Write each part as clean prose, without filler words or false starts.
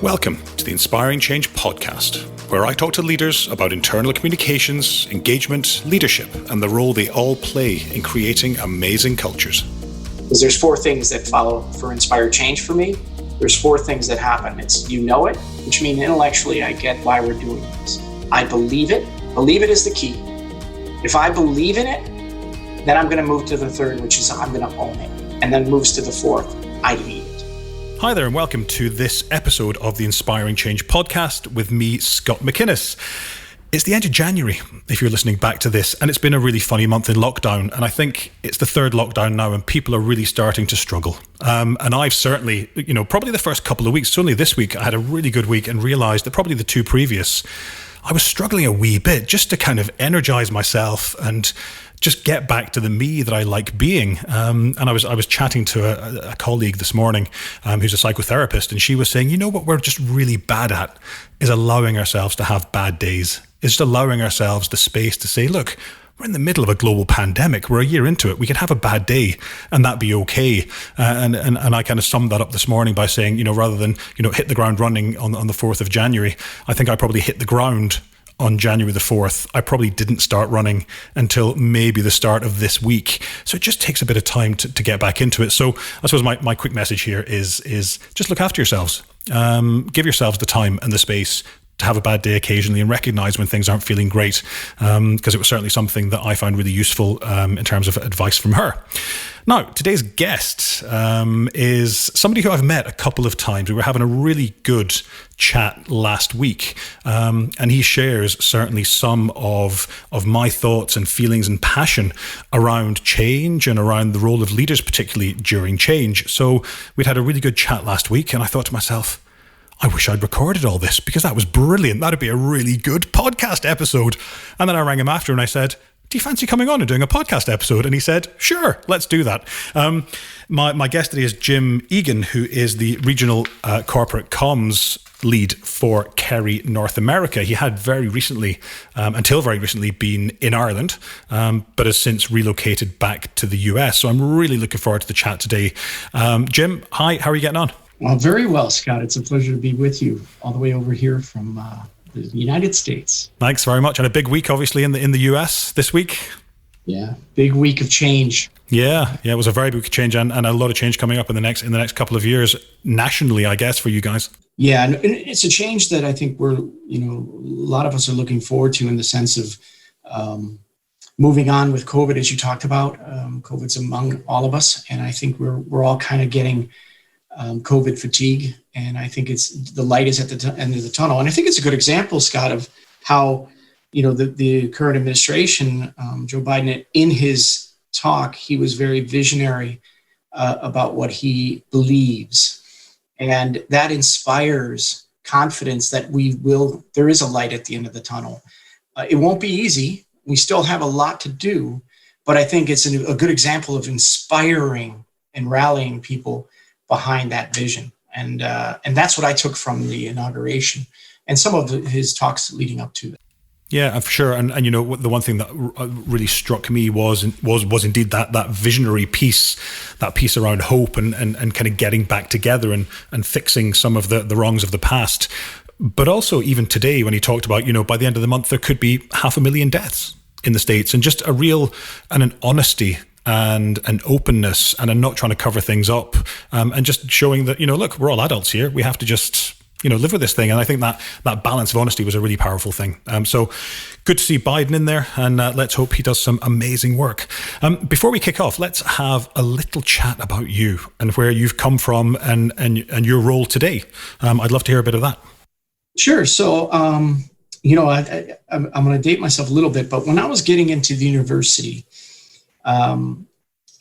Welcome to the Inspiring Change podcast, where I talk to leaders about internal communications, engagement, leadership, and the role they all play in creating amazing cultures. Because there's four things that follow for inspired change for me. There's four things that happen. It's you know it, which means intellectually I get why we're doing this. I believe it. Believe it is the key. If I believe in it, then I'm going to move to the third, which is I'm going to own it. And then moves to the fourth, I lead it. Hi there, and welcome to this episode of the Inspiring Change podcast with me, Scott McInnes. It's the end of January, if you're listening back to this, and it's been a really funny month in lockdown, and I think it's the third lockdown now, and people are really starting to struggle. And I've certainly, probably the first couple of weeks, certainly this week, I had a really good week and realised that probably the two previous, I was struggling a wee bit just to kind of energise myself and just get back to the me that I like being. And I was chatting to a colleague this morning who's a psychotherapist, and she was saying, you know what we're just really bad at is allowing ourselves to have bad days. It's just allowing ourselves the space to say, look, we're in the middle of a global pandemic. We're a year into it. We can have a bad day and that be okay. And I kind of summed that up this morning by saying, rather than, hit the ground running on the 4th of January, I think I probably hit the ground on January the 4th. I probably didn't start running until maybe the start of this week. So it just takes a bit of time to get back into it. So I suppose my quick message here is just look after yourselves. Give yourselves the time and the space to have a bad day occasionally and recognize when things aren't feeling great, because it was certainly something that I found really useful in terms of advice from her. Now, today's guest is somebody who I've met a couple of times. We were having a really good chat last week, and he shares certainly some of my thoughts and feelings and passion around change and around the role of leaders, particularly during change. So we'd had a really good chat last week, and I thought to myself, I wish I'd recorded all this because that was brilliant. That'd be a really good podcast episode. And then I rang him after and I said, do you fancy coming on and doing a podcast episode? And he said, sure, let's do that. My guest today is Jim Egan, who is the regional corporate comms lead for Kerry, North America. He had very recently, until very recently, been in Ireland, but has since relocated back to the US. So I'm really looking forward to the chat today. Jim, hi, how are you getting on? Well, very well, Scott. It's a pleasure to be with you all the way over here from the United States. Thanks very much. And a big week, obviously, in the US this week. Yeah, big week of change. Yeah, it was a very big change and a lot of change coming up in the next couple of years nationally, I guess, for you guys. Yeah, and it's a change that I think we're, a lot of us are looking forward to in the sense of moving on with COVID, as you talked about. COVID's among all of us, and I think we're all kind of getting COVID fatigue, and I think it's the light is at the end of the tunnel. And I think it's a good example, Scott, of how the current administration, Joe Biden, in his talk, he was very visionary about what he believes, and that inspires confidence that there is a light at the end of the tunnel. It won't be easy. We still have a lot to do, but I think it's a good example of inspiring and rallying people behind that vision. And that's what I took from the inauguration and some of his talks leading up to that. Yeah, for sure. And the one thing that really struck me was indeed that visionary piece, that piece around hope and kind of getting back together and fixing some of the wrongs of the past. But also even today, when he talked about, by the end of the month, there could be 500,000 deaths in the States, and just a real and an honesty and an openness and a not trying to cover things up, and just showing that, look, we're all adults here. We have to just, live with this thing. And I think that balance of honesty was a really powerful thing. So good to see Biden in there, and let's hope he does some amazing work. Before we kick off, let's have a little chat about you and where you've come from and your role today. I'd love to hear a bit of that. Sure. So, I'm going to date myself a little bit, but when I was getting into the university, and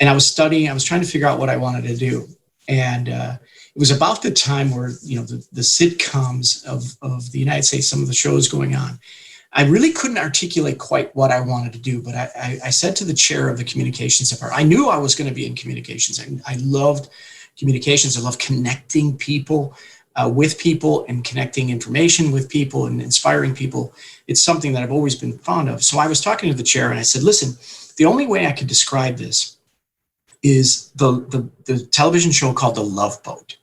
I was studying, I was trying to figure out what I wanted to do. And it was about the time where, the sitcoms of the United States, some of the shows going on. I really couldn't articulate quite what I wanted to do, but I said to the chair of the communications department, I knew I was going to be in communications. I loved communications. I love connecting people with people and connecting information with people and inspiring people. It's something that I've always been fond of. So I was talking to the chair and I said, listen, the only way I could describe this is the television show called The Love Boat.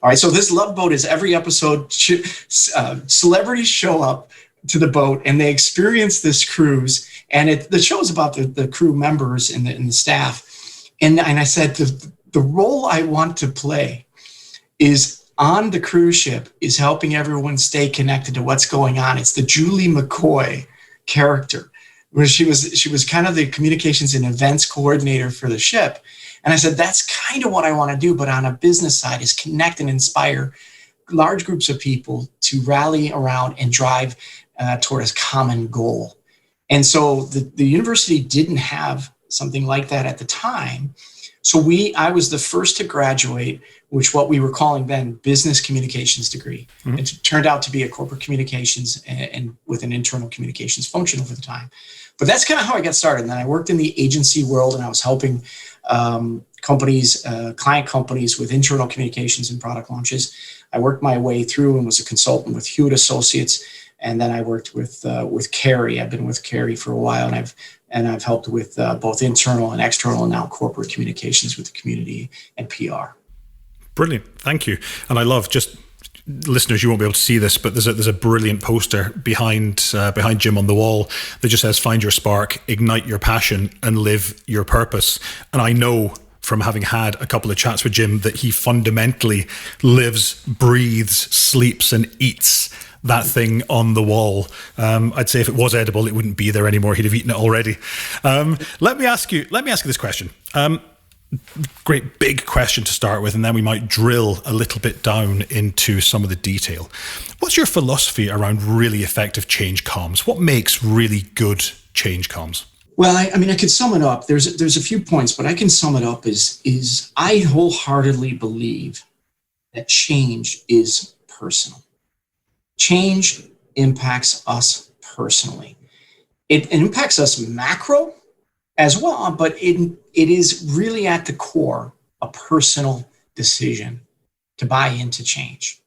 All right, so this Love Boat is every episode, celebrities show up to the boat and they experience this cruise. And the show is about the crew members and the staff. And I said, the role I want to play is on the cruise ship is helping everyone stay connected to what's going on. It's the Julie McCoy character, where she was kind of the communications and events coordinator for the ship. And I said, that's kind of what I want to do, but on a business side, is connect and inspire large groups of people to rally around and drive toward a common goal. And so the university didn't have something like that at the time. So I was the first to graduate, which what we were calling then business communications degree. Mm-hmm. It turned out to be a corporate communications and with an internal communications function over the time. But that's kind of how I got started. And then I worked in the agency world, and I was helping companies, client companies with internal communications and product launches. I worked my way through and was a consultant with Hewitt Associates. And then I worked with Kerry. I've been with Kerry for a while, and I've helped with both internal and external, and now corporate communications with the community and PR. Brilliant, thank you. And I love, just listeners, you won't be able to see this, but there's a brilliant poster behind Jim on the wall that just says, "Find your spark, ignite your passion, and live your purpose." And I know from having had a couple of chats with Jim that he fundamentally lives, breathes, sleeps, and eats that thing on the wall. I'd say if it was edible, it wouldn't be there anymore. He'd have eaten it already. Let me ask you this question. Great big question to start with, and then we might drill a little bit down into some of the detail. What's your philosophy around really effective change comms? What makes really good change comms? Well, I mean, I could sum it up. There's a few points, but I can sum it up is I wholeheartedly believe that change is personal. Change impacts us personally. It impacts us macro as well, but it is really at the core a personal decision to buy into change.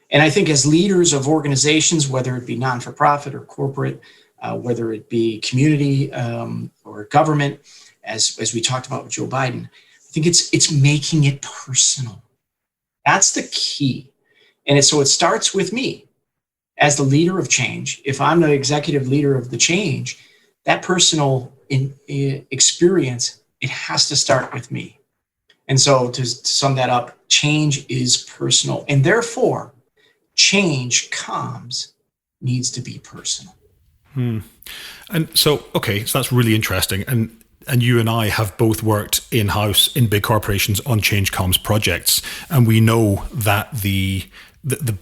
And I think as leaders of organizations, whether it be non-for-profit or corporate, whether it be community or government, as we talked about with Joe Biden, I think it's making it personal. That's the key. And so it starts with me as the leader of change. If I'm the executive leader of the change, that personal experience, it has to start with me. And so to sum that up, change is personal. And therefore, change comms needs to be personal. And so, okay, so that's really interesting. And you and I have both worked in-house in big corporations on change comms projects. And we know that the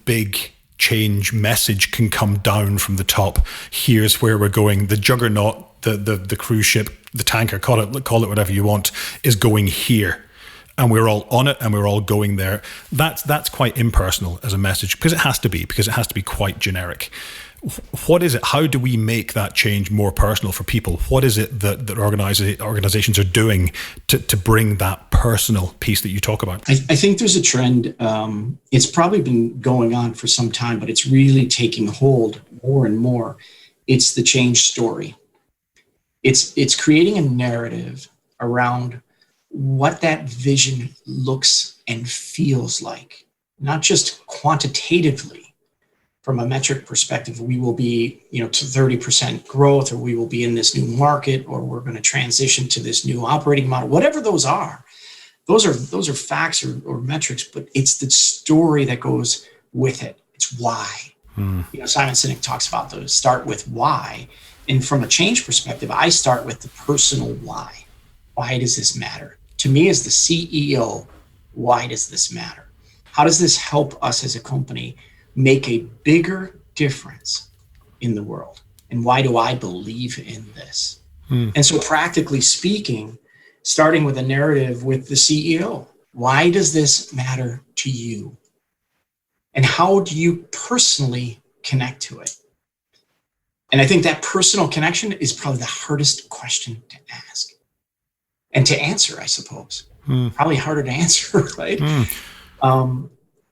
big change message can come down from the top. Here's where we're going. The juggernaut, the cruise ship, the tanker, call it whatever you want, is going here. And we're all on it and we're all going there. That's quite impersonal as a message, because it has to be quite generic. What is it? How do we make that change more personal for people? What is it that organizations are doing to bring that personal piece that you talk about? I think there's a trend. It's probably been going on for some time, but it's really taking hold more and more. It's the change story. It's creating a narrative around what that vision looks and feels like, not just quantitatively. From a metric perspective, we will be, to 30% growth, or we will be in this new market, or we're going to transition to this new operating model. Whatever those are facts or metrics, but it's the story that goes with it. It's why. Simon Sinek talks about those. Start with why, and from a change perspective, I start with the personal why. Why does this matter to me as the CEO? Why does this matter? How does this help us as a company make a bigger difference in the world? And why do I believe in this? And so practically speaking, starting with a narrative with the CEO, why does this matter to you? And how do you personally connect to it? And I think that personal connection is probably the hardest question to ask and to answer, I suppose. Probably harder to answer, right?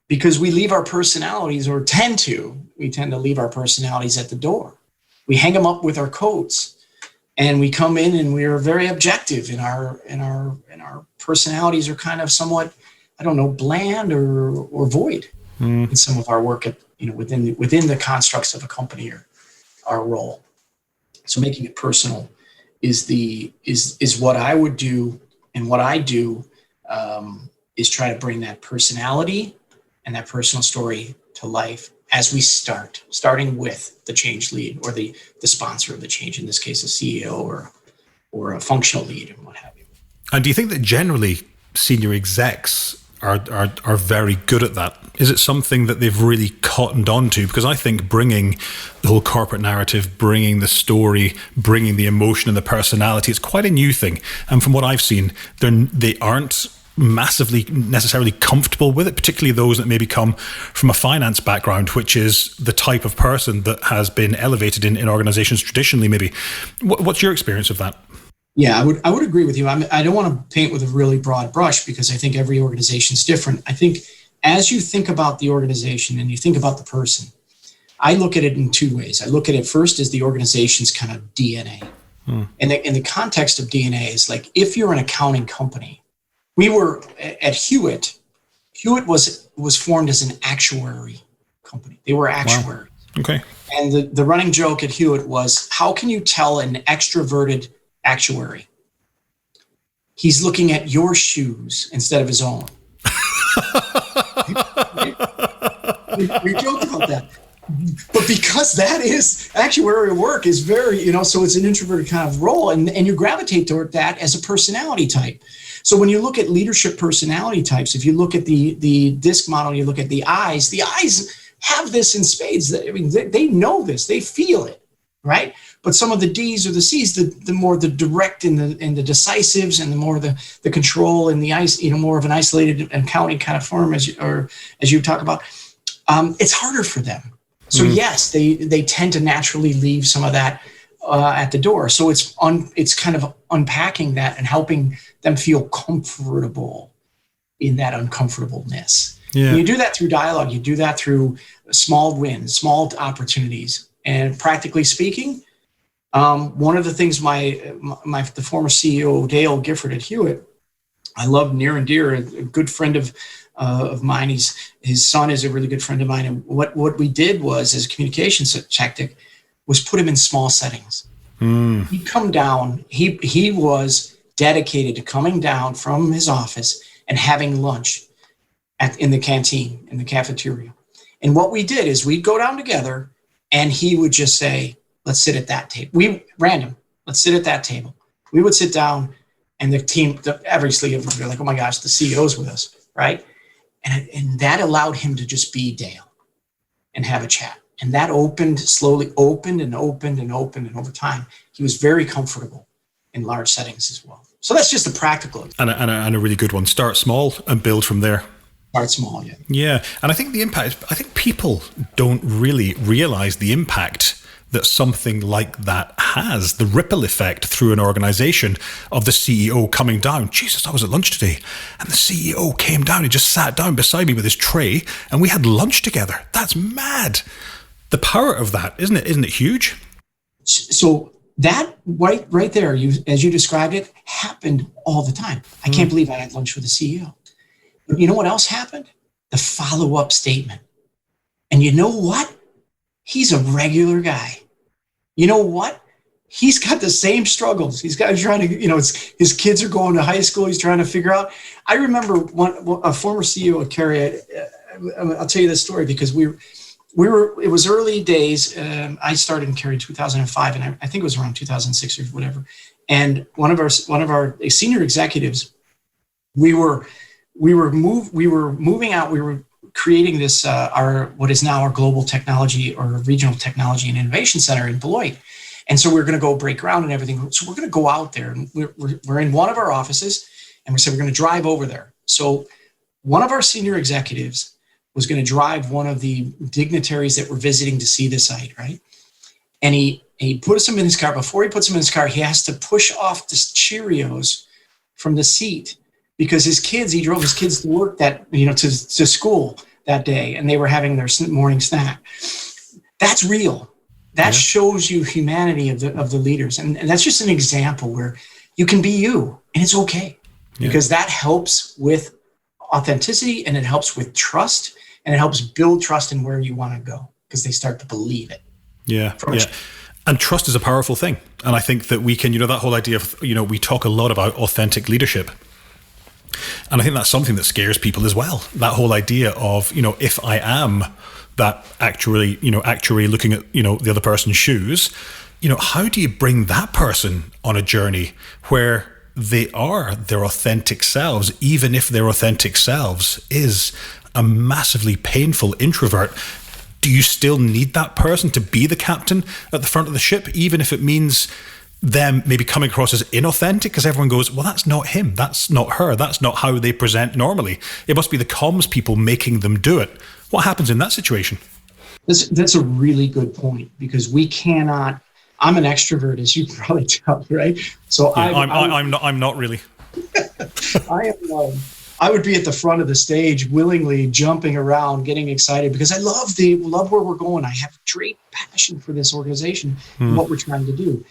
Because we leave our personalities, or tend to leave our personalities at the door. We hang them up with our coats, and we come in and we are very objective in our personalities are kind of somewhat I don't know, bland or void in some of our work within the constructs of a company or our role. So making it personal is what I would do, and what I do is try to bring that personality and that personal story to life as we starting with the change lead or the sponsor of the change, in this case, a CEO or a functional lead and what have you. And do you think that generally senior execs are very good at that? Is it something that they've really cottoned on to? Because I think bringing the whole corporate narrative, bringing the story, bringing the emotion and the personality, it's quite a new thing. And from what I've seen, they aren't massively necessarily comfortable with it, particularly those that maybe come from a finance background, which is the type of person that has been elevated in organizations traditionally, maybe. What's your experience of that? Yeah, I would agree with you. I don't want to paint with a really broad brush because I think every organization is different. I think as you think about the organization and you think about the person, I look at it in two ways. I look at it first as the organization's kind of DNA. And in the context of DNA is like, if you're an accounting company, we were at Hewitt. Hewitt was formed as an actuary company. They were actuaries. Wow. Okay. And the running joke at Hewitt was, how can you tell an extroverted actuary? He's looking at your shoes instead of his own. we joked about that. But because that is actuarial work is very, so it's an introverted kind of role, and you gravitate toward that as a personality type. So when you look at leadership personality types, if you look at the DISC model, you look at the eyes have this in spades. I mean, they know this, they feel it, right? But some of the D's or the C's, the more the direct and the decisives, and the more the control and the more of an isolated accounting kind of form, as you talk about, it's harder for them. So yes, they tend to naturally leave some of that at the door. So it's kind of unpacking that and helping them feel comfortable in that uncomfortableness. Yeah. And you do that through dialogue. You do that through small wins, small opportunities, and practically speaking. One of the things the former CEO, Dale Gifford at Hewitt, I love near and dear, a good friend of mine. His son is a really good friend of mine. And what we did was, as a communications tactic, was put him in small settings. He'd come down. He was dedicated to coming down from his office and having lunch in the canteen, in the cafeteria. And what we did is we'd go down together, and he would just say, let's sit at that table. Let's sit at that table. We would sit down, and the team, obviously, they're like, oh my gosh, the CEO's with us, right? And that allowed him to just be Dale and have a chat. And that slowly opened, and over time, he was very comfortable in large settings as well. So that's just a practical. And a really good one. Start small and build from there. Start small, yeah. Yeah, and I think I think people don't really realize the impact that something like that has, the ripple effect through an organization of the CEO coming down. Jesus, I was at lunch today, and the CEO came down and just sat down beside me with his tray, and we had lunch together. That's mad. The power of that, isn't it? Isn't it huge? So that right there, as you described it, happened all the time. I can't believe I had lunch with the CEO. But you know what else happened? The follow-up statement. And you know what? He's a regular guy. You know what? He's got the same struggles. He's trying to, his kids are going to high school. He's trying to figure out. I remember a former CEO at Kerry. I'll tell you this story because it was early days. I started in Kerry in 2005, and I think it was around 2006 or whatever. And one of our senior executives, we were moving out. We were creating this, what is now our global technology or regional technology and innovation center in Beloit. And so we're going to go break ground and everything. So we're going to go out there, and we're in one of our offices, and we said, we're going to drive over there. So one of our senior executives was going to drive one of the dignitaries that were visiting to see the site, right? And he puts him in his car. Before he puts him in his car, he has to push off the Cheerios from the seat, because he drove his kids to work to school that day, and they were having their morning snack. That's real. That shows you humanity of the leaders. And that's just an example where you can be you, and it's okay, because that helps with authenticity, and it helps with trust, and it helps build trust in where you want to go because they start to believe it. Yeah. And trust is a powerful thing. And I think that we can, that whole idea of, we talk a lot about authentic leadership. And I think that's something that scares people as well. That whole idea of, if I am that actually looking at, the other person's shoes, how do you bring that person on a journey where they are their authentic selves, even if their authentic selves is a massively painful introvert? Do you still need that person to be the captain at the front of the ship, even if it means them maybe coming across as inauthentic? Because everyone goes, well, that's not him, that's not her, that's not how they present normally. It must be the comms people making them do it. What happens in that situation? That's a really good point, because we cannot. I'm an extrovert, as you probably tell, right? So yeah, I'm not really. I would be at the front of the stage, willingly jumping around, getting excited, because I love where we're going. I have great passion for this organization and what we're trying to do.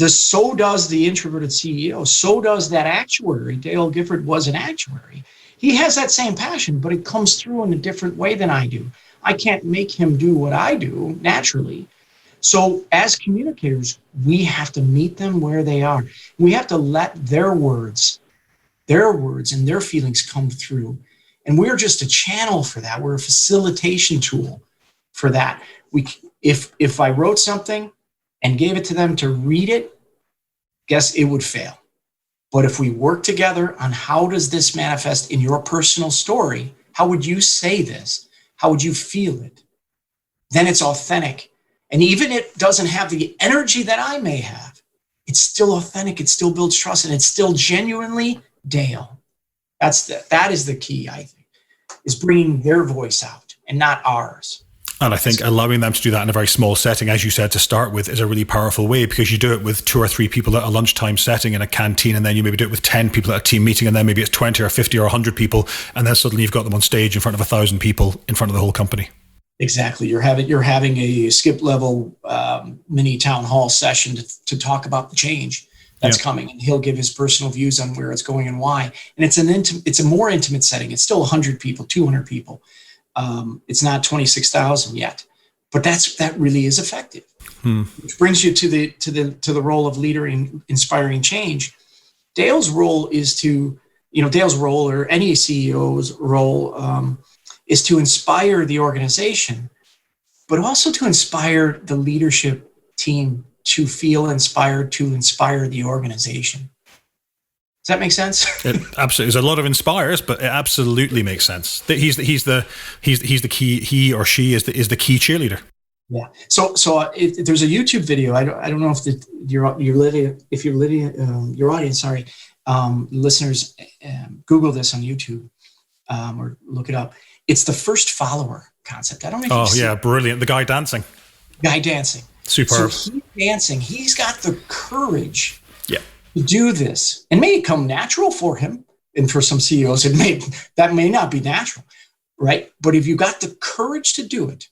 So does the introverted CEO. So does that actuary. Dale Gifford was an actuary. He has that same passion, but it comes through in a different way than I do. I can't make him do what I do naturally. So as communicators, we have to meet them where they are. We have to let their words and their feelings come through. And we're just a channel for that. We're a facilitation tool for that. If I wrote something and gave it to them to read it, guess it would fail. But if we work together on how does this manifest in your personal story, how would you say this? How would you feel it? Then it's authentic. And even if it doesn't have the energy that I may have, it's still authentic. It still builds trust, and it's still genuinely Dale. That is the key, I think, is bringing their voice out and not ours. And I think allowing them to do that in a very small setting, as you said, to start with, is a really powerful way, because you do it with 2 or 3 people at a lunchtime setting in a canteen, and then you maybe do it with 10 people at a team meeting, and then maybe it's 20 or 50 or 100 people, and then suddenly you've got them on stage in front of 1,000 people in front of the whole company. Exactly. You're having a skip level mini town hall session to talk about the change that's coming, and he'll give his personal views on where it's going and why. And it's a more intimate setting. It's still 100 people, 200 people. It's not 26,000 yet, but that really is effective. Which brings you to the role of leader in inspiring change. Dale's role is Dale's role, or any CEO's role, is to inspire the organization, but also to inspire the leadership team to feel inspired to inspire the organization. Does that make sense? It absolutely. There's a lot of inspires, but it absolutely makes sense. He's the key. He or she is the key cheerleader. Yeah. So there's a YouTube video. I don't know if your audience, listeners, Google this on YouTube or look it up. It's the first follower concept. I don't know if you've seen it. Brilliant. The guy dancing. So Superb. he's dancing. He's got the courage. Yeah. To do this, and may come natural for him, and for some CEOs that may not be natural, right? But if you got the courage to do it,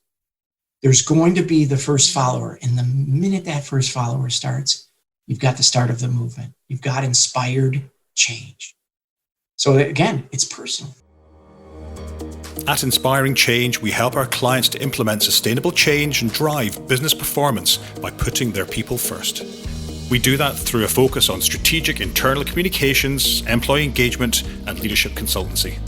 there's going to be the first follower, and the minute that first follower starts, you've got the start of the movement. You've got inspired change. So again, it's personal. At Inspiring Change, we help our clients to implement sustainable change and drive business performance by putting their people first. We do that through a focus on strategic internal communications, employee engagement, and leadership consultancy.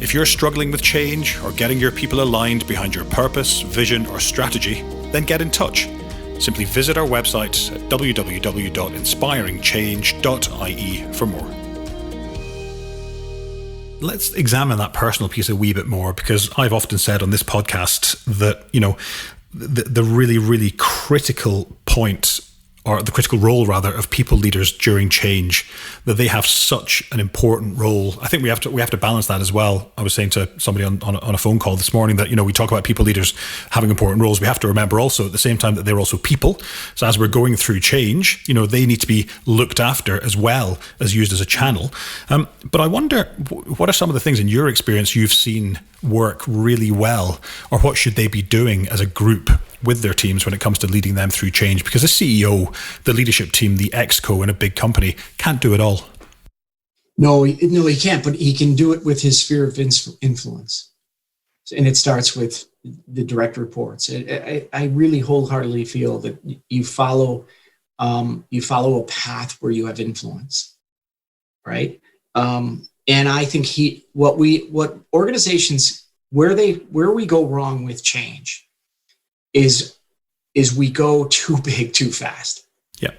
If you're struggling with change or getting your people aligned behind your purpose, vision, or strategy, then get in touch. Simply visit our website at www.inspiringchange.ie for more. Let's examine that personal piece a wee bit more, because I've often said on this podcast that, the really, really critical point, or the critical role rather, of people leaders during change, that they have such an important role. I think we have to balance that as well. I was saying to somebody on a phone call this morning that, we talk about people leaders having important roles. We have to remember also at the same time that they're also people. So as we're going through change, they need to be looked after as well as used as a channel. But I wonder, what are some of the things in your experience you've seen work really well, or what should they be doing as a group with their teams when it comes to leading them through change? Because the CEO, the leadership team, the exco in a big company can't do it all. No, he can't, but he can do it with his sphere of influence. And it starts with the direct reports. I really wholeheartedly feel that you follow a path where you have influence, right? And I think what organizations, where we go wrong with change is we go too big too fast. Yeah.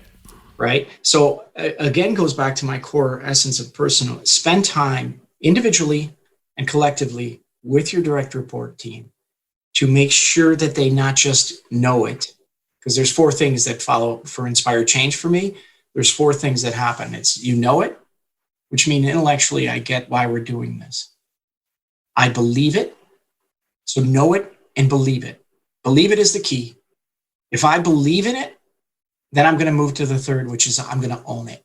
Right. So again, goes back to my core essence of personal. Spend time individually and collectively with your direct report team to make sure that they not just know it, because there's 4 things that follow for inspired change for me. There's 4 things that happen. It's you know it, which means intellectually I get why we're doing this. I believe it. So know it and believe it. Believe it is the key. If I believe in it, then I'm going to move to the 3rd, which is I'm going to own it.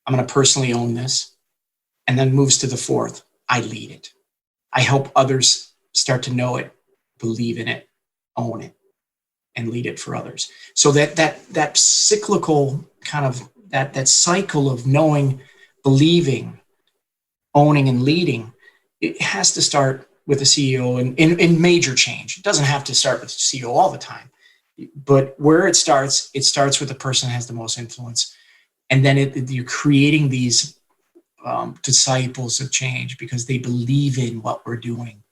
I'm going to personally own this. And then moves to the 4th. I lead it. I help others start to know it, believe in it, own it, and lead it for others. So that cyclical kind of that cycle of knowing, believing, owning, and leading, it has to start with the CEO in major change. It doesn't have to start with the CEO all the time. But where it starts with the person that has the most influence. And then you're creating these disciples of change because they believe in what we're doing,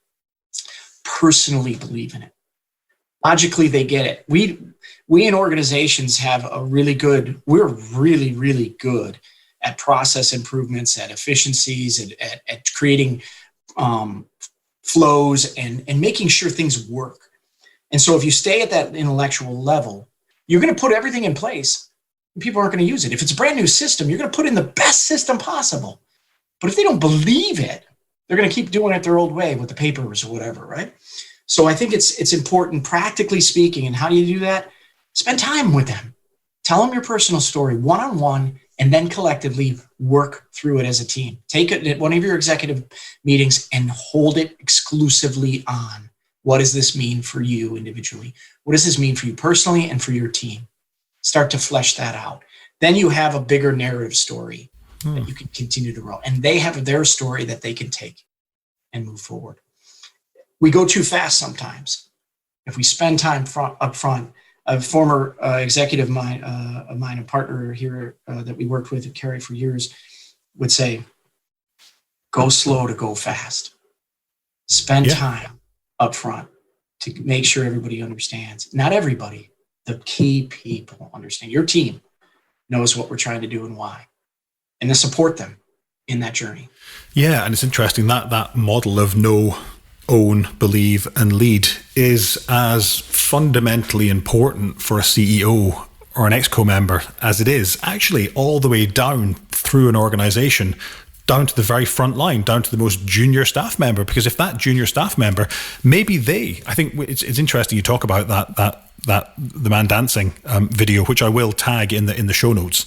personally believe in it. Logically, they get it. We in organizations have we're really, really good at process improvements, at efficiencies, at creating flows and making sure things work. And so if you stay at that intellectual level, you're going to put everything in place and people aren't going to use it. If it's a brand new system, you're going to put in the best system possible. But if they don't believe it, they're going to keep doing it their old way with the papers or whatever, right? So I think it's important, practically speaking. And how do you do that? Spend time with them. Tell them your personal story one-on-one, and then collectively work through it as a team. Take it at one of your executive meetings and hold it exclusively on. What does this mean for you individually? What does this mean for you personally and for your team? Start to flesh that out. Then you have a bigger narrative story that you can continue to roll. And they have their story that they can take and move forward. We go too fast sometimes. If we spend time up front, a former executive of mine, a partner here that we worked with at Kerry for years, would say, go slow to go fast. Spend time up front to make sure everybody understands. Not everybody, the key people understand. Your team knows what we're trying to do and why, and to support them in that journey. Yeah, and it's interesting that model of know, own, believe, and lead is as fundamentally important for a CEO or an exco member as it is actually all the way down through an organization, down to the very front line, down to the most junior staff member. Because if that junior staff member, maybe I think it's interesting you talk about that the man dancing video, which I will tag in the show notes.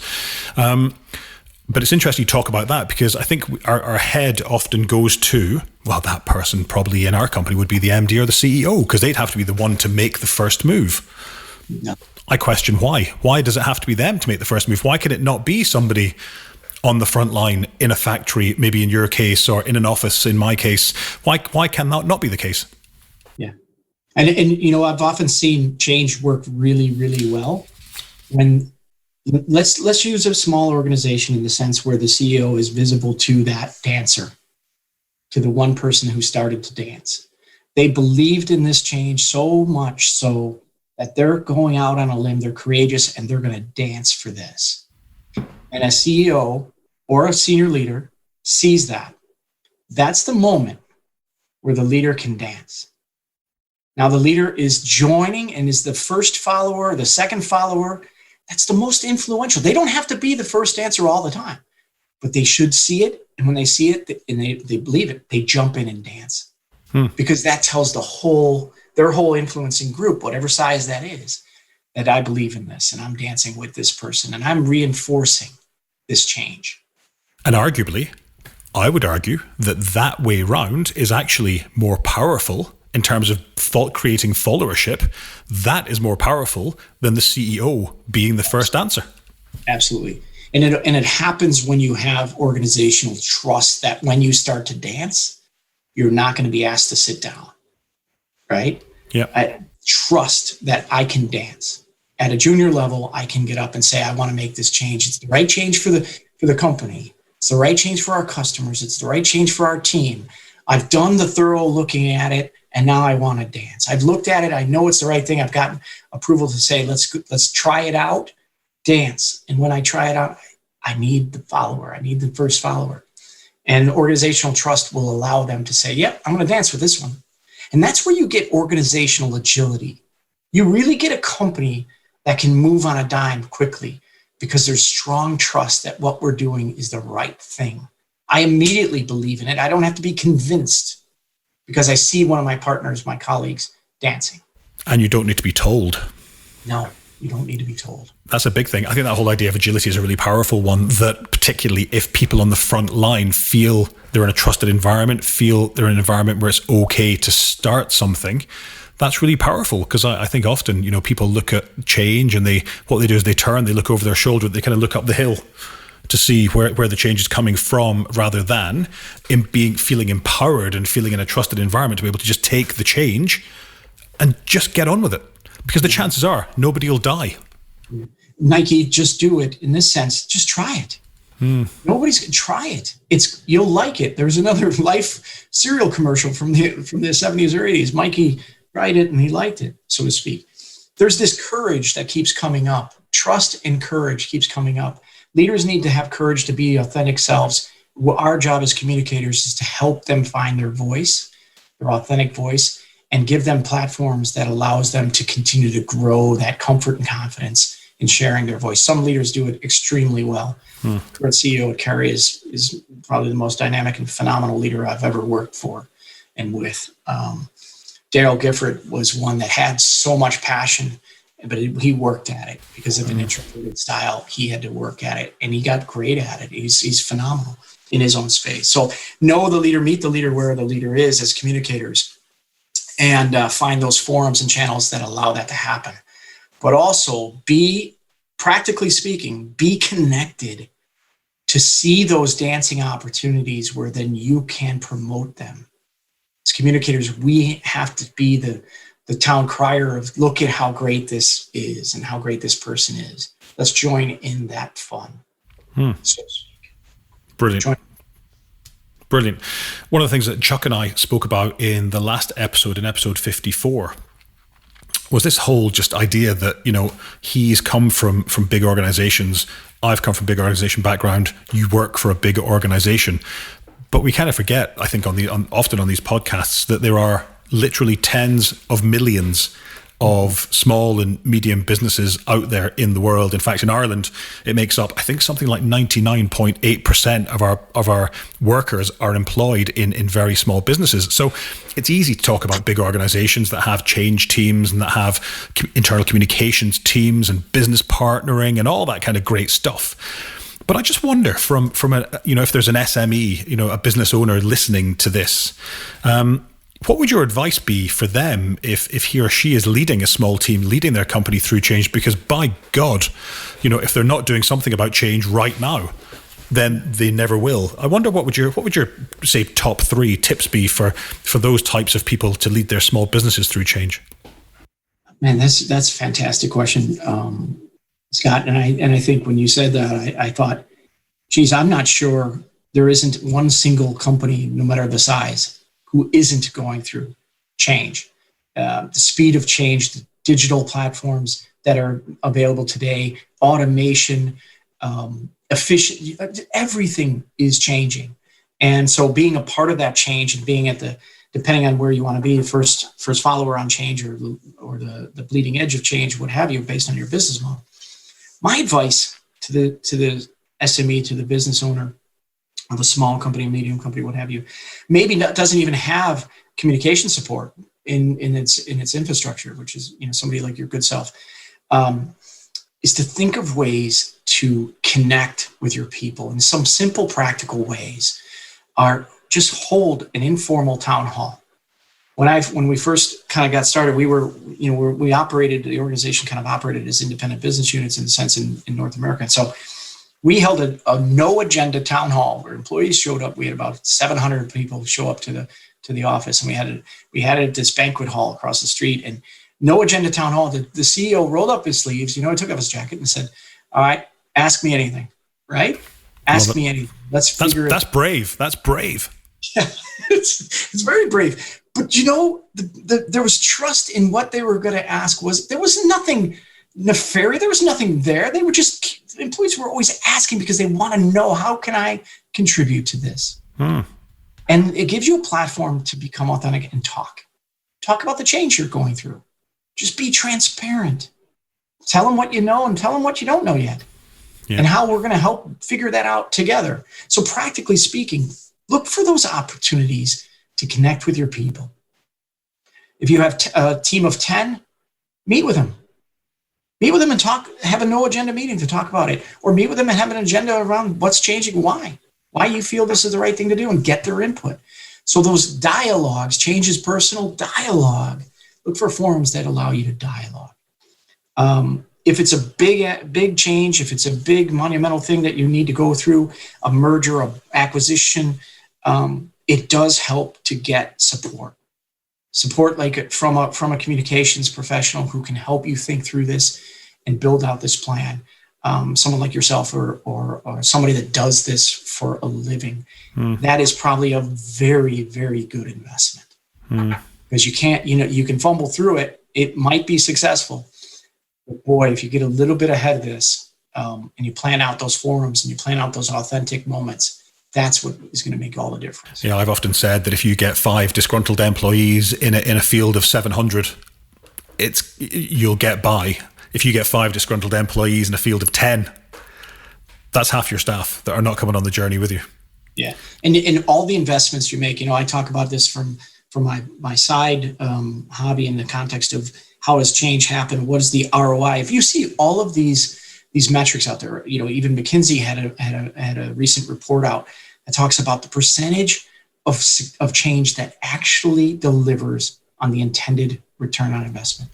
But it's interesting you talk about that because I think our head often goes to, well, that person probably in our company would be the MD or the CEO because they'd have to be the one to make the first move. No. I question why. Why does it have to be them to make the first move? Why can it not be somebody on the front line in a factory, maybe in your case, or in an office, in my case? Why can that not be the case? Yeah. And I've often seen change work really, really well when let's use a small organization in the sense where the CEO is visible to that dancer, to the one person who started to dance. They believed in this change so much so that they're going out on a limb, they're courageous, and they're going to dance for this. And a CEO or a senior leader sees that. That's the moment where the leader can dance. Now the leader is joining and is the first follower, the second follower. That's the most influential. They don't have to be the first dancer all the time, but they should see it. And when they see it and they believe it, they jump in and dance because that tells their whole influencing group, whatever size that is, that I believe in this and I'm dancing with this person and I'm reinforcing this change. And arguably, I would argue that way round is actually more powerful in terms of creating followership. That is more powerful than the CEO being the first dancer. Absolutely. And it happens when you have organizational trust that when you start to dance, you're not going to be asked to sit down, right? Yeah. I trust that I can dance. At a junior level, I can get up and say, I want to make this change. It's the right change for the company. It's the right change for our customers. It's the right change for our team. I've done the thorough looking at it, and now I want to dance. I've looked at it. I know it's the right thing. I've gotten approval to say, let's try it out, dance. And when I try it out, I need the follower. I need the first follower. And organizational trust will allow them to say, yep, I'm going to dance with this one. And that's where you get organizational agility. You really get a company that can move on a dime quickly because there's strong trust that what we're doing is the right thing. I immediately believe in it. I don't have to be convinced because I see one of my partners, my colleagues, dancing. And you don't need to be told. No, you don't need to be told. That's a big thing. I think that whole idea of agility is a really powerful one, that particularly if people on the front line feel they're in a trusted environment, feel they're in an environment where it's okay to start something, that's really powerful. Because I think often, people look at change and what they do is they look over their shoulder, they kind of look up the hill to see where the change is coming from, rather than feeling empowered and feeling in a trusted environment to be able to just take the change and just get on with it. Because the chances are nobody will die. Nike, just do it in this sense. Just try it. Nobody's going to try it. You'll like it. There's another Life cereal commercial from the 70s or 80s. Mikey tried it and he liked it, so to speak. There's this courage that keeps coming up. Trust and courage keeps coming up. Leaders need to have courage to be authentic selves. Our job as communicators is to help them find their voice, their authentic voice, and give them platforms that allows them to continue to grow that comfort and confidence in sharing their voice. Some leaders do it extremely well. Current CEO at Kerry is probably the most dynamic and phenomenal leader I've ever worked for and with. Daryl Gifford was one that had so much passion, but he worked at it because of an introverted style. He had to work at it, and he got great at it. He's phenomenal in his own space. So know the leader, meet the leader where the leader is as communicators, and find those forums and channels that allow that to happen. But also practically speaking, be connected to see those dancing opportunities where then you can promote them. As communicators, we have to be the town crier of, look at how great this is and how great this person is. Let's join in that fun. So, Brilliant. Brilliant. One of the things that Chuck and I spoke about in the last episode, in episode 54, was this whole just idea that, he's come from big organizations. I've come from big organization background. You work for a big organization. But we kind of forget, I think, often on these podcasts, that there are literally tens of millions of small and medium businesses out there in the world. In fact, in Ireland, it makes up, I think, something like 99.8% of our workers are employed in very small businesses. So it's easy to talk about big organizations that have change teams and that have internal communications teams and business partnering and all that kind of great stuff. But I just wonder from if there's an SME, a business owner listening to this, what would your advice be for them if he or she is leading a small team, leading their company through change? Because by God, if they're not doing something about change right now, then they never will. I wonder what would your say top 3 tips be for those types of people to lead their small businesses through change? Man, that's a fantastic question, Scott. And I think when you said that, I thought, geez, I'm not sure there isn't one single company, no matter the size, who isn't going through change. The speed of change, the digital platforms that are available today, automation, efficient, everything is changing. And so being a part of that change and being at depending on where you want to be, first follower on change or the bleeding edge of change, what have you, based on your business model. My advice to the SME, to the business owner, of a small company, medium company, what have you, maybe doesn't even have communication support in its infrastructure, which is somebody like your good self, is to think of ways to connect with your people in some simple, practical ways. Are just hold an informal town hall. When we first kind of got started, the organization kind of operated as independent business units in the sense in North America. And so We held a no agenda town hall where employees showed up. We had about 700 people show up to the office, and we had it at this banquet hall across the street, and no agenda town hall. The CEO rolled up his sleeves, he took off his jacket and said, "All right, ask me anything, right? Ask me anything. Let's figure it." That's brave. That's brave. Yeah, it's very brave. But there was trust in what they were going to ask. There was nothing nefarious. There was nothing there. They were just, employees were always asking because they want to know, how can I contribute to this? And it gives you a platform to become authentic and talk about the change you're going through. Just be transparent. Tell them what you know and tell them what you don't know yet, and how we're going to help figure that out together. So practically speaking, look for those opportunities to connect with your people. If you have a team of 10, meet with them. Meet with them and have a no agenda meeting to talk about it, or meet with them and have an agenda around what's changing, why you feel this is the right thing to do, and get their input. So those dialogues, change is personal dialogue. Look for forums that allow you to dialogue. If it's a big change, if it's a big monumental thing that you need to go through, a merger, an acquisition, it does help to get support. Support like from a communications professional who can help you think through this and build out this plan. Someone like yourself or somebody that does this for a living. That is probably a very, very good investment. Because you can fumble through it. It might be successful. But boy, if you get a little bit ahead of this and you plan out those forums and you plan out those authentic moments, that's what is going to make all the difference. Yeah, I've often said that if you get 5 disgruntled employees in a field of 700, you'll get by. If you get 5 disgruntled employees in a field of 10, that's half your staff that are not coming on the journey with you. Yeah, and all the investments you make. I talk about this from my side hobby in the context of how does change happen? What is the ROI? If you see all of these metrics out there, even McKinsey had a recent report out that talks about the percentage of change that actually delivers on the intended return on investment.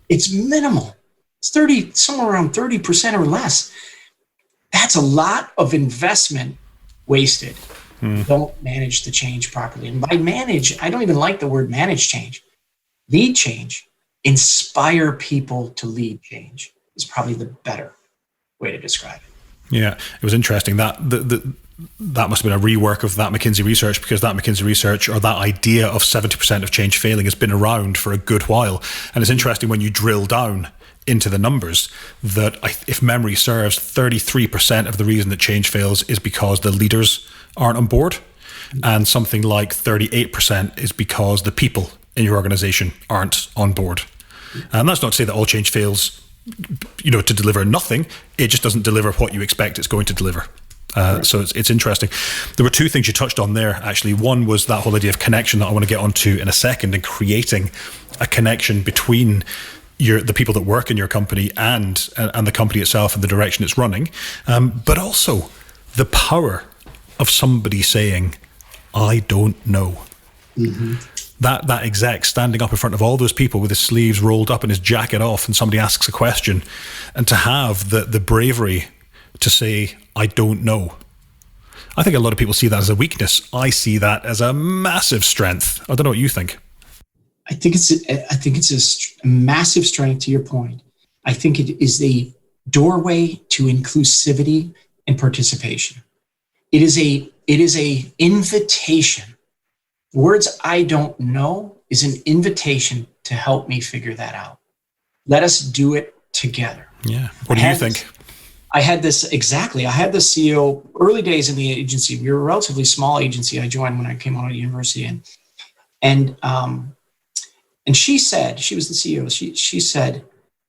It's minimal. It's somewhere around 30% or less. That's a lot of investment wasted. Don't manage the change properly. And by manage, I don't even like the word manage change. Lead change. Inspire people to lead change is probably the better way to describe it. Yeah, it was interesting that that must have been a rework of that McKinsey research, because that McKinsey research, or that idea of 70% of change failing, has been around for a good while. And it's interesting when you drill down into the numbers that, if memory serves, 33% of the reason that change fails is because the leaders aren't on board, and something like 38% is because the people in your organization aren't on board. And that's not to say that all change fails, to deliver nothing. It just doesn't deliver what you expect it's going to deliver. So it's interesting. There were 2 things you touched on there, actually. One was that whole idea of connection that I want to get onto in a second, and creating a connection between the people that work in your company and the company itself and the direction it's running. But also the power of somebody saying, "I don't know." That exec standing up in front of all those people with his sleeves rolled up and his jacket off, and somebody asks a question, and to have the bravery to say, "I don't know." I think a lot of people see that as a weakness. I see that as a massive strength. I don't know what you think. I think it's a massive strength, to your point. I think it is the doorway to inclusivity and participation. It is a invitation. The words "I don't know" is an invitation to help me figure that out. Let us do it together. Yeah. What do you think? I had the CEO early days in the agency. We were a relatively small agency. I joined when I came out of university, and she said, she was the CEO. She said,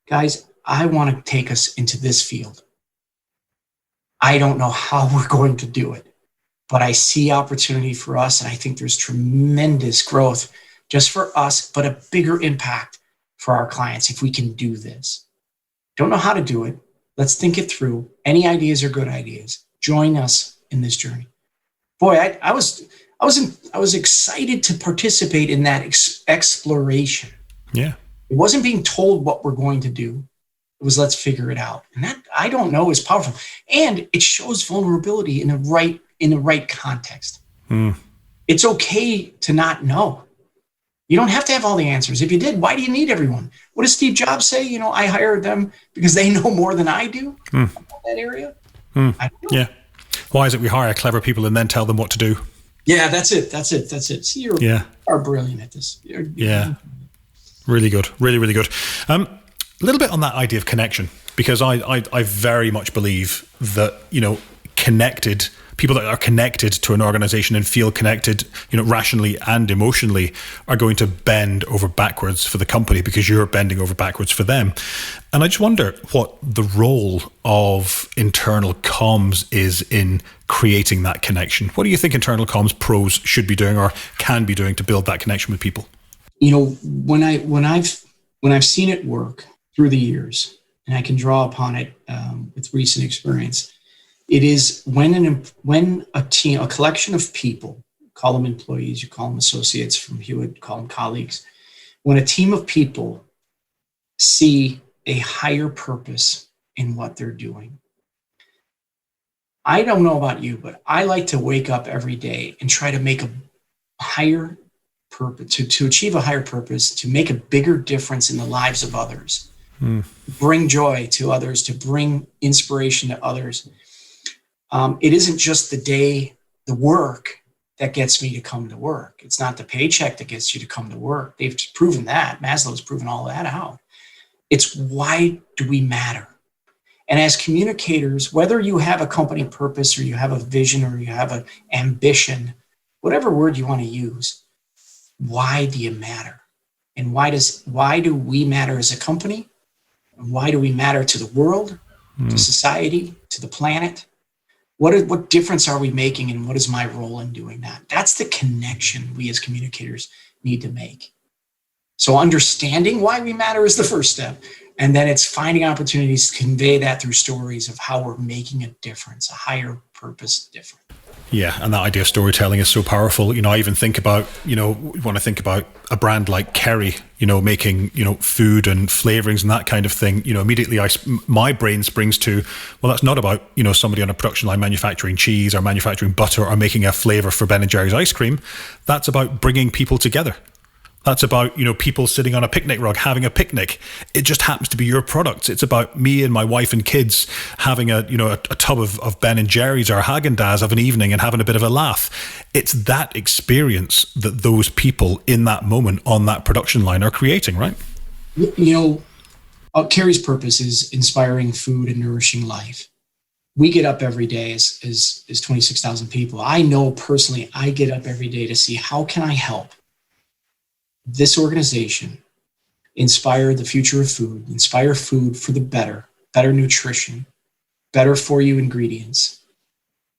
"Guys, I want to take us into this field. I don't know how we're going to do it, but I see opportunity for us, and I think there's tremendous growth just for us, but a bigger impact for our clients if we can do this. Don't know how to do it. Let's think it through. Any ideas are good ideas. Join us in this journey." Boy, I was excited to participate in that exploration. Yeah. It wasn't being told what we're going to do. It was, let's figure it out. And that, I don't know, is powerful. And it shows vulnerability in the right context. It's okay to not know. You don't have to have all the answers. If you did, why do you need everyone? What does Steve Jobs say? You know, I hired them because they know more than I do about that area. I don't know. Yeah. Why is it we hire clever people and then tell them what to do? Yeah, that's it. See, you are brilliant at this. Really good. Really, really good. A little bit on that idea of connection, because I very much believe that, you know, people that are connected to an organization and feel connected, you know, rationally and emotionally, are going to bend over backwards for the company because you're bending over backwards for them. And I just wonder what the role of internal comms is in creating that connection. What do you think internal comms pros should be doing or can be doing to build that connection with people? You know, when I've seen it work through the years, and I can draw upon it with recent experience, it is when a team, a collection of people, call them employees, you call them associates from Hewitt, call them colleagues, when a team of people see a higher purpose in what they're doing. I don't know about you, but I like to wake up every day and try to make a higher purpose, to achieve a higher purpose, to make a bigger difference in the lives of others, bring joy to others, to bring inspiration to others. It isn't just the work that gets me to come to work. It's not the paycheck that gets you to come to work. They've proven that. Maslow's proven all that out. It's, why do we matter? And as communicators, whether you have a company purpose or you have a vision or you have an ambition, whatever word you want to use, why do you matter? And why do we matter as a company? And why do we matter to the world, to society, to the planet? What difference are we making, and what is my role in doing that? That's the connection we as communicators need to make. So understanding why we matter is the first step. And then it's finding opportunities to convey that through stories of how we're making a difference, a higher purpose difference. Yeah, and that idea of storytelling is so powerful. You know, I even think about, you know, when I think about a brand like Kerry, you know, making, you know, food and flavorings and that kind of thing, you know, immediately my brain springs to, well, that's not about, you know, somebody on a production line manufacturing cheese or manufacturing butter or making a flavor for Ben & Jerry's ice cream. That's about bringing people together. That's about, you know, people sitting on a picnic rug, having a picnic. It just happens to be your product. It's about me and my wife and kids having a tub of Ben & Jerry's or Häagen-Dazs of an evening and having a bit of a laugh. It's that experience that those people in that moment on that production line are creating, right? You know, Kerry's purpose is inspiring food and nourishing life. We get up every day as 26,000 people. I know personally, I get up every day to see how can I help this organization inspire the future of food, inspire food for the better nutrition, better for you ingredients,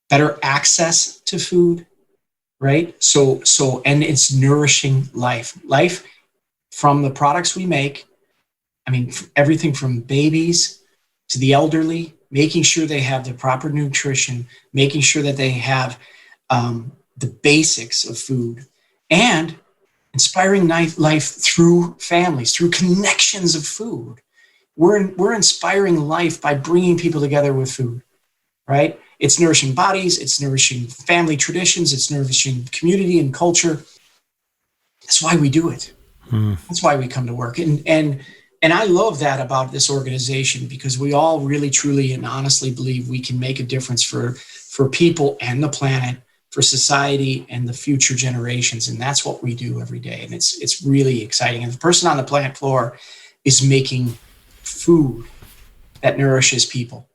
better access to food, right? So, and it's nourishing life from the products we make. I mean, everything from babies to the elderly, making sure they have the proper nutrition, making sure that they have the basics of food, and inspiring life through families, through connections of food. We're inspiring life by bringing people together with food, right? It's nourishing bodies, it's nourishing family traditions, it's nourishing community and culture. That's why we do it. That's why we come to work. And I love that about this organization, because we all really, truly, and honestly believe we can make a difference for people and the planet, for society and the future generations. And that's what we do every day. And it's really exciting. And the person on the plant floor is making food that nourishes people.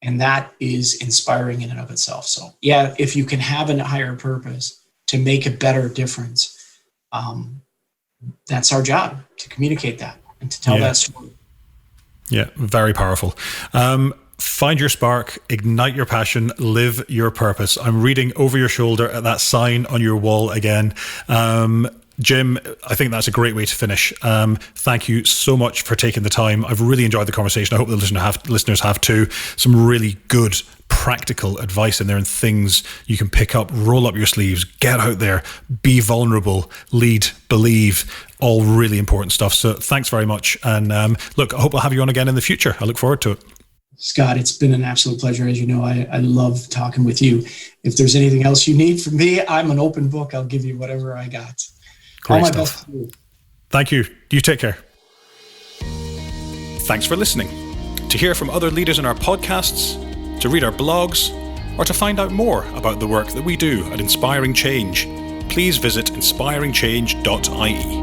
And that is inspiring in and of itself. So yeah, if you can have a higher purpose to make a better difference, that's our job, to communicate that and to tell that story. Yeah, very powerful. Find your spark, ignite your passion, live your purpose. I'm reading over your shoulder at that sign on your wall again. Jim, I think that's a great way to finish. Thank you so much for taking the time. I've really enjoyed the conversation. I hope the listeners have too. Some really good practical advice in there and things you can pick up, roll up your sleeves, get out there, be vulnerable, lead, believe, all really important stuff. So thanks very much. And look, I hope I'll have you on again in the future. I look forward to it. Scott, it's been an absolute pleasure. As you know, I love talking with you. If there's anything else you need from me, I'm an open book. I'll give you whatever I got. Great all my stuff. best to you. Thank you. You take care. Thanks for listening. To hear from other leaders in our podcasts, to read our blogs, or to find out more about the work that we do at Inspiring Change, please visit inspiringchange.ie.